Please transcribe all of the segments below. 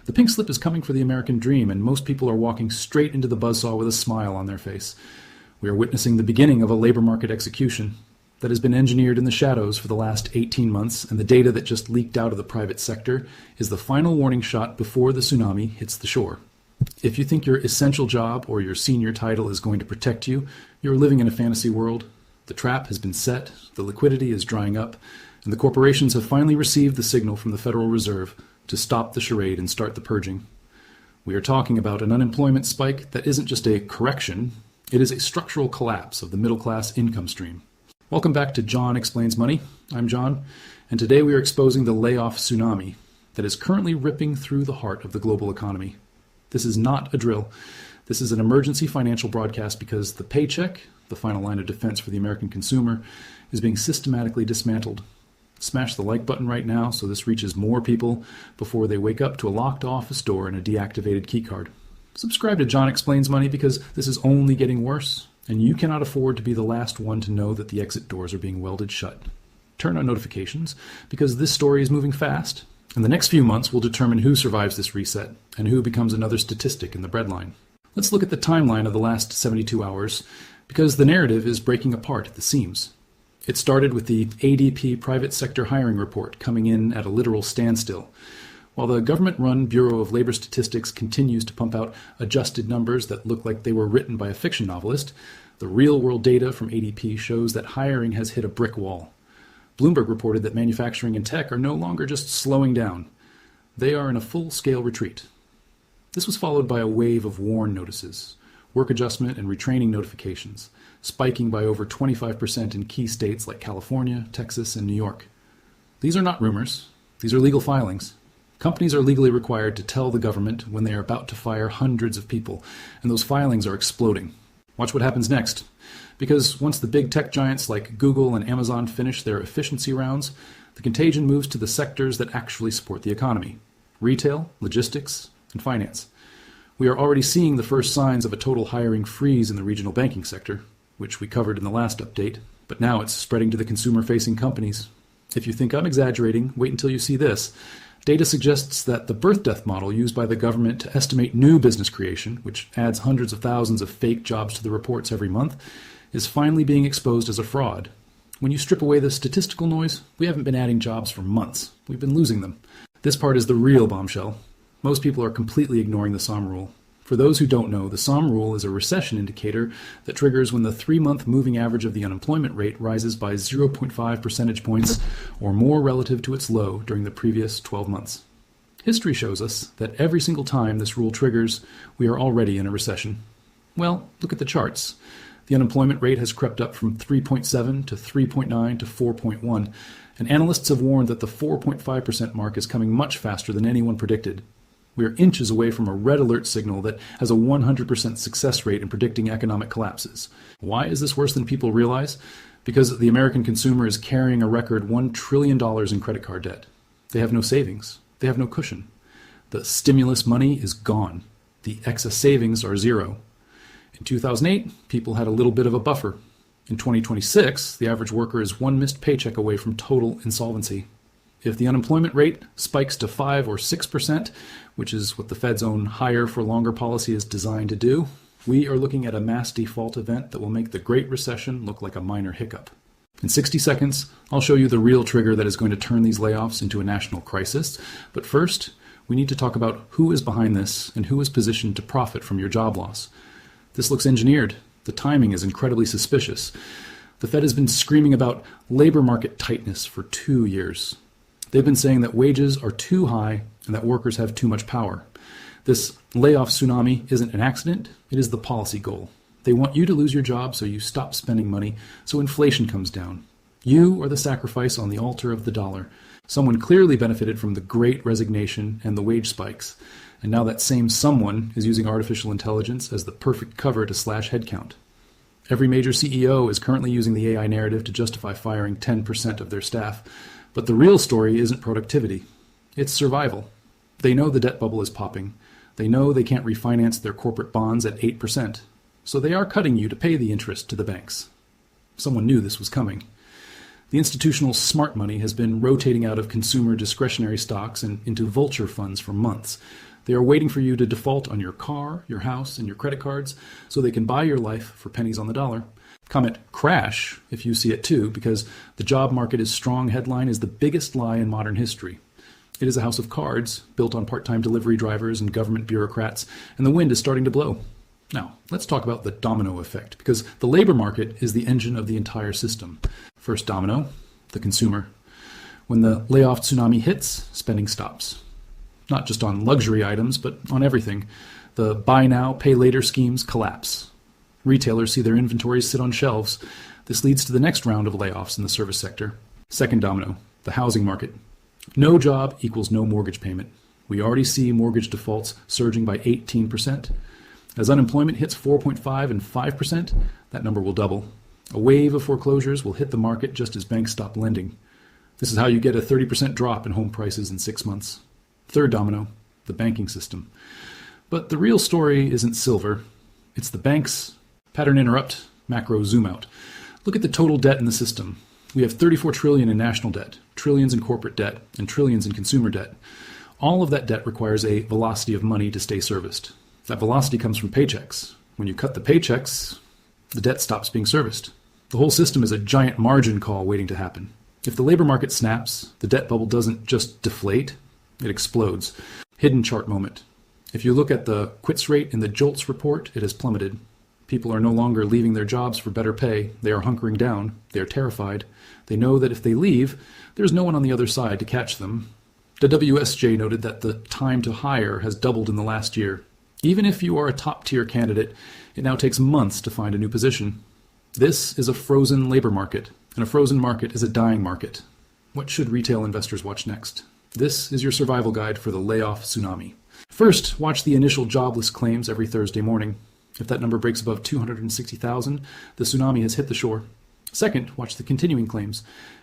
The pink slip is coming for the American dream, and most people are walking straight into the buzzsaw with a smile on their face. We are witnessing the beginning of a labor market execution that has been engineered in the shadows for the last 18 months, and the data that just leaked out of the private sector is the final warning shot before the tsunami hits the shore. If you think your essential job or your senior title is going to protect you, you're living in a fantasy world. The trap has been set, the liquidity is drying up, and the corporations have finally received the signal from the Federal Reserve to stop the charade and start the purging. We are talking about an unemployment spike that isn't just a correction, it is a structural collapse of the middle-class income stream. Welcome back to John Explains Money. I'm John, and today we are exposing the layoff tsunami that is currently ripping through the heart of the global economy. This is not a drill. This is an emergency financial broadcast because the paycheck, the final line of defense for the American consumer, is being systematically dismantled. Smash the like button right now so this reaches more people before they wake up to a locked office door and a deactivated keycard. Subscribe to John Explains Money because this is only getting worse, and you cannot afford to be the last one to know that the exit doors are being welded shut. Turn on notifications because this story is moving fast, and the next few months will determine who survives this reset and who becomes another statistic in the breadline. Let's look at the timeline of the last 72 hours because the narrative is breaking apart at the seams. It started with the ADP private sector hiring report coming in at a literal standstill. While the government-run Bureau of Labor Statistics continues to pump out adjusted numbers that look like they were written by a fiction novelist, the real-world data from ADP shows that hiring has hit a brick wall. Bloomberg reported that manufacturing and tech are no longer just slowing down. They are in a full-scale retreat. This was followed by a wave of WARN notices, work adjustment and retraining notifications, spiking by over 25% in key states like California, Texas, and New York. These are not rumors. These are legal filings. Companies are legally required to tell the government when they are about to fire hundreds of people, and those filings are exploding. Watch what happens next. Because once the big tech giants like Google and Amazon finish their efficiency rounds, the contagion moves to the sectors that actually support the economy: retail, logistics, and finance. We are already seeing the first signs of a total hiring freeze in the regional banking sector, which we covered in the last update, but now it's spreading to the consumer-facing companies. If you think I'm exaggerating, wait until you see this. Data suggests that the birth-death model used by the government to estimate new business creation, which adds hundreds of thousands of fake jobs to the reports every month, is finally being exposed as a fraud. When you strip away the statistical noise, we haven't been adding jobs for months. We've been losing them. This part is the real bombshell. Most people are completely ignoring the SOM rule. For those who don't know, the SOM rule is a recession indicator that triggers when the 3-month moving average of the unemployment rate rises by 0.5 percentage points or more relative to its low during the previous 12 months. History shows us that every single time this rule triggers, we are already in a recession. Well, look at the charts. The unemployment rate has crept up from 3.7 to 3.9 to 4.1, and analysts have warned that the 4.5% mark is coming much faster than anyone predicted. We are inches away from a red alert signal that has a 100% success rate in predicting economic collapses. Why is this worse than people realize? Because the American consumer is carrying a record $1 trillion in credit card debt. They have no savings. They have no cushion. The stimulus money is gone. The excess savings are zero. In 2008, people had a little bit of a buffer. In 2026, the average worker is one missed paycheck away from total insolvency. If the unemployment rate spikes to 5 or 6%, which is what the Fed's own higher for longer policy is designed to do, we are looking at a mass default event that will make the Great Recession look like a minor hiccup. In 60 seconds, I'll show you the real trigger that is going to turn these layoffs into a national crisis. But first, we need to talk about who is behind this and who is positioned to profit from your job loss. This looks engineered. The timing is incredibly suspicious. The Fed has been screaming about labor market tightness for 2 years. They've been saying that wages are too high and that workers have too much power. This layoff tsunami isn't an accident, it is the policy goal. They want you to lose your job so you stop spending money, so inflation comes down. You are the sacrifice on the altar of the dollar. Someone clearly benefited from the Great Resignation and the wage spikes, and now that same someone is using artificial intelligence as the perfect cover to slash headcount. Every major CEO is currently using the AI narrative to justify firing 10% of their staff. But the real story isn't productivity. It's survival. They know the debt bubble is popping. They know they can't refinance their corporate bonds at 8%. So they are cutting you to pay the interest to the banks. Someone knew this was coming. The institutional smart money has been rotating out of consumer discretionary stocks and into vulture funds for months. They are waiting for you to default on your car, your house, and your credit cards so they can buy your life for pennies on the dollar. Comment crash if you see it too, because the job market is strong headline is the biggest lie in modern history. It is a house of cards built on part-time delivery drivers and government bureaucrats, and the wind is starting to blow. Now, let's talk about the domino effect, because the labor market is the engine of the entire system. First domino, the consumer. When the layoff tsunami hits, spending stops. Not just on luxury items, but on everything. The buy now, pay later schemes collapse. Retailers see their inventories sit on shelves. This leads to the next round of layoffs in the service sector. Second domino, the housing market. No job equals no mortgage payment. We already see mortgage defaults surging by 18%. As unemployment hits 4.5 and 5%, that number will double. A wave of foreclosures will hit the market just as banks stop lending. This is how you get a 30% drop in home prices in 6 months. Third domino, the banking system. But the real story isn't silver. It's the banks. Pattern interrupt, macro zoom out. Look at the total debt in the system. We have 34 trillion in national debt, trillions in corporate debt, and trillions in consumer debt. All of that debt requires a velocity of money to stay serviced. That velocity comes from paychecks. When you cut the paychecks, the debt stops being serviced. The whole system is a giant margin call waiting to happen. If the labor market snaps, the debt bubble doesn't just deflate, it explodes. Hidden chart moment. If you look at the quits rate in the JOLTS report, it has plummeted. People are no longer leaving their jobs for better pay. They are hunkering down. They are terrified. They know that if they leave, there's no one on the other side to catch them. The WSJ noted that the time to hire has doubled in the last year. Even if you are a top-tier candidate, it now takes months to find a new position. This is a frozen labor market, and a frozen market is a dying market. What should retail investors watch next? This is your survival guide for the layoff tsunami. First, watch the initial jobless claims every Thursday morning. If that number breaks above 260,000, the tsunami has hit the shore. Second, watch the continuing claims.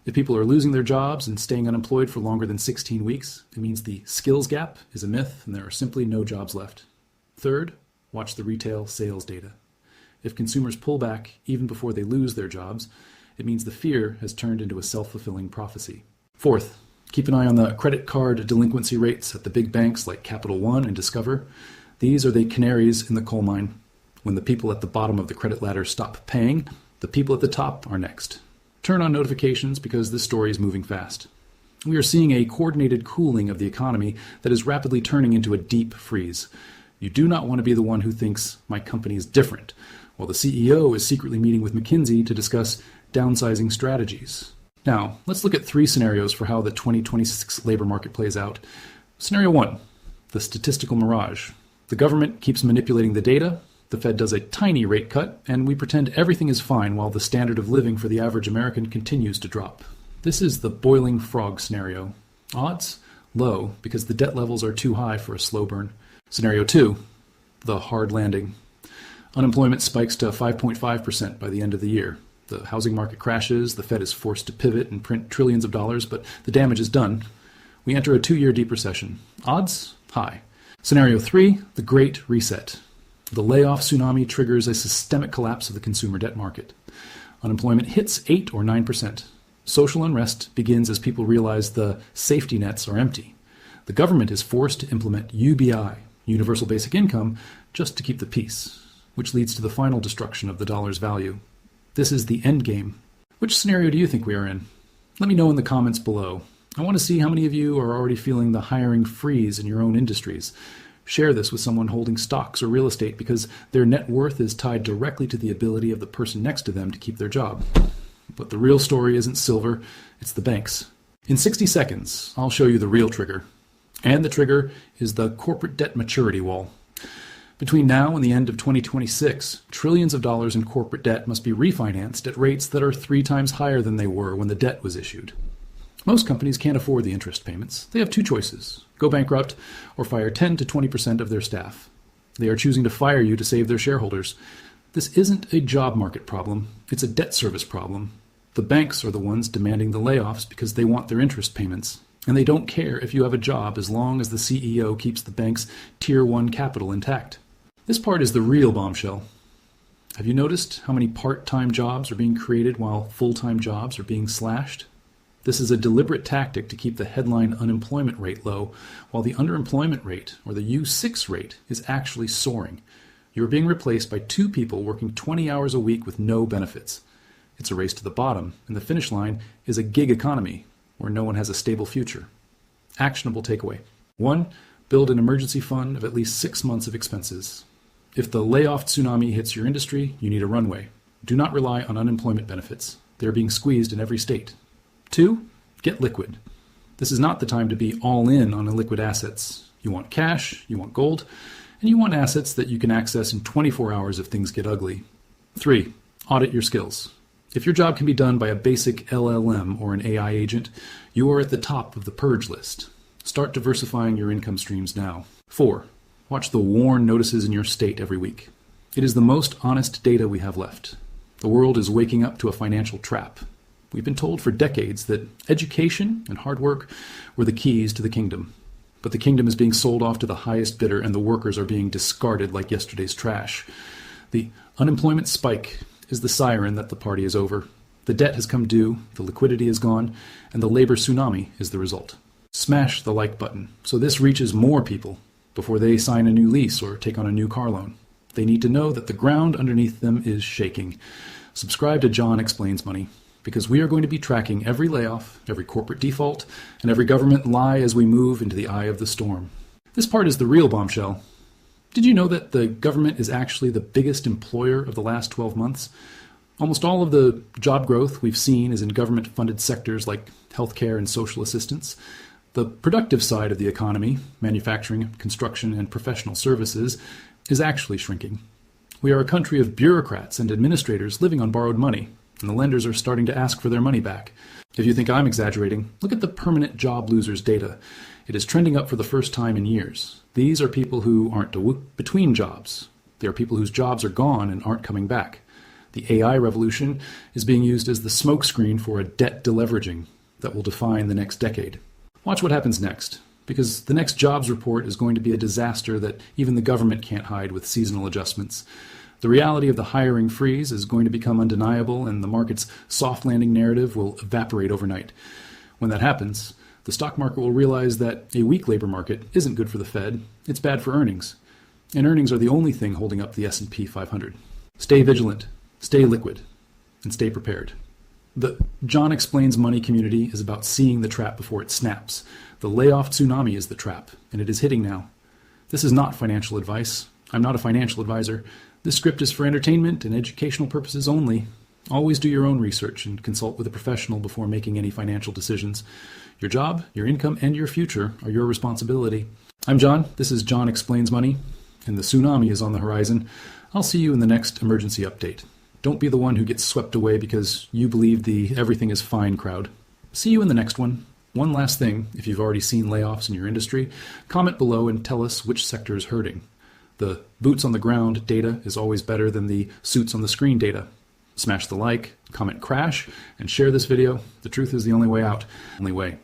If people are losing their jobs and staying unemployed for longer than 16 weeks, it means the skills gap is a myth and there are simply no jobs left. Third, watch the retail sales data. If consumers pull back even before they lose their jobs, it means the fear has turned into a self-fulfilling prophecy. Fourth, keep an eye on the credit card delinquency rates at the big banks like Capital One and Discover. These are the canaries in the coal mine. When the people at the bottom of the credit ladder stop paying, the people at the top are next. Turn on notifications because this story is moving fast. We are seeing a coordinated cooling of the economy that is rapidly turning into a deep freeze. You do not want to be the one who thinks my company is different, while the CEO is secretly meeting with McKinsey to discuss downsizing strategies. Now, let's look at 3 scenarios for how the 2026 labor market plays out. Scenario 1, the statistical mirage. The government keeps manipulating the data, the Fed does a tiny rate cut, and we pretend everything is fine while the standard of living for the average American continues to drop. This is the boiling frog scenario. Odds? Low, because the debt levels are too high for a slow burn. Scenario 2, the hard landing. Unemployment spikes to 5.5% by the end of the year. The housing market crashes, the Fed is forced to pivot and print trillions of dollars, but the damage is done. We enter a 2-year deep recession. Odds? High. Scenario 3, the Great Reset. The layoff tsunami triggers a systemic collapse of the consumer debt market. Unemployment hits 8 or 9%. Social unrest begins as people realize the safety nets are empty. The government is forced to implement UBI, Universal Basic Income, just to keep the peace, which leads to the final destruction of the dollar's value. This is the end game. Which scenario do you think we are in? Let me know in the comments below. I want to see how many of you are already feeling the hiring freeze in your own industries. Share this with someone holding stocks or real estate because their net worth is tied directly to the ability of the person next to them to keep their job. But the real story isn't silver, it's the banks. In 60 seconds, I'll show you the real trigger. And the trigger is the corporate debt maturity wall. Between now and the end of 2026, trillions of dollars in corporate debt must be refinanced at rates that are 3 times higher than they were when the debt was issued. Most companies can't afford the interest payments. They have 2 choices: go bankrupt or fire 10 to 20% of their staff. They are choosing to fire you to save their shareholders. This isn't a job market problem. It's a debt service problem. The banks are the ones demanding the layoffs because they want their interest payments. And they don't care if you have a job as long as the CEO keeps the bank's Tier 1 capital intact. This part is the real bombshell. Have you noticed how many part-time jobs are being created while full-time jobs are being slashed? This is a deliberate tactic to keep the headline unemployment rate low, while the underemployment rate, or the U6 rate, is actually soaring. You are being replaced by two people working 20 hours a week with no benefits. It's a race to the bottom, and the finish line is a gig economy where no one has a stable future. Actionable takeaway. 1. Build an emergency fund of at least 6 months of expenses. If the layoff tsunami hits your industry, you need a runway. Do not rely on unemployment benefits. They are being squeezed in every state. 2. Get liquid. This is not the time to be all in on illiquid assets. You want cash, you want gold, and you want assets that you can access in 24 hours if things get ugly. 3. Audit your skills. If your job can be done by a basic LLM or an AI agent, you are at the top of the purge list. Start diversifying your income streams now. 4. Watch the WARN notices in your state every week. It is the most honest data we have left. The world is waking up to a financial trap. We've been told for decades that education and hard work were the keys to the kingdom. But the kingdom is being sold off to the highest bidder, and the workers are being discarded like yesterday's trash. The unemployment spike is the siren that the party is over. The debt has come due, the liquidity is gone, and the labor tsunami is the result. Smash the like button so this reaches more people before they sign a new lease or take on a new car loan. They need to know that the ground underneath them is shaking. Subscribe to John Explains Money, because we are going to be tracking every layoff, every corporate default, and every government lie as we move into the eye of the storm. This part is the real bombshell. Did you know that the government is actually the biggest employer of the last 12 months? Almost all of the job growth we've seen is in government-funded sectors like healthcare and social assistance. The productive side of the economy, manufacturing, construction, and professional services, is actually shrinking. We are a country of bureaucrats and administrators living on borrowed money, and the lenders are starting to ask for their money back. If you think I'm exaggerating, look at the permanent job losers data. It is trending up for the first time in years. These are people who aren't between jobs. They are people whose jobs are gone and aren't coming back. The AI revolution is being used as the smokescreen for a debt deleveraging that will define the next decade. Watch what happens next, because the next jobs report is going to be a disaster that even the government can't hide with seasonal adjustments. The reality of the hiring freeze is going to become undeniable, and the market's soft landing narrative will evaporate overnight. When that happens, the stock market will realize that a weak labor market isn't good for the Fed, it's bad for earnings. And earnings are the only thing holding up the S&P 500. Stay vigilant, stay liquid, and stay prepared. The John Explains Money community is about seeing the trap before it snaps. The layoff tsunami is the trap, and it is hitting now. This is not financial advice. I'm not a financial advisor. This script is for entertainment and educational purposes only. Always do your own research and consult with a professional before making any financial decisions. Your job, your income, and your future are your responsibility. I'm John. This is John Explains Money, and the tsunami is on the horizon. I'll see you in the next emergency update. Don't be the one who gets swept away because you believe the everything is fine crowd. See you in the next one. One last thing, if you've already seen layoffs in your industry, comment below and tell us which sector is hurting. The boots on the ground data is always better than the suits on the screen data. Smash the like, comment crash, and share this video. The truth is the only way out. Only way.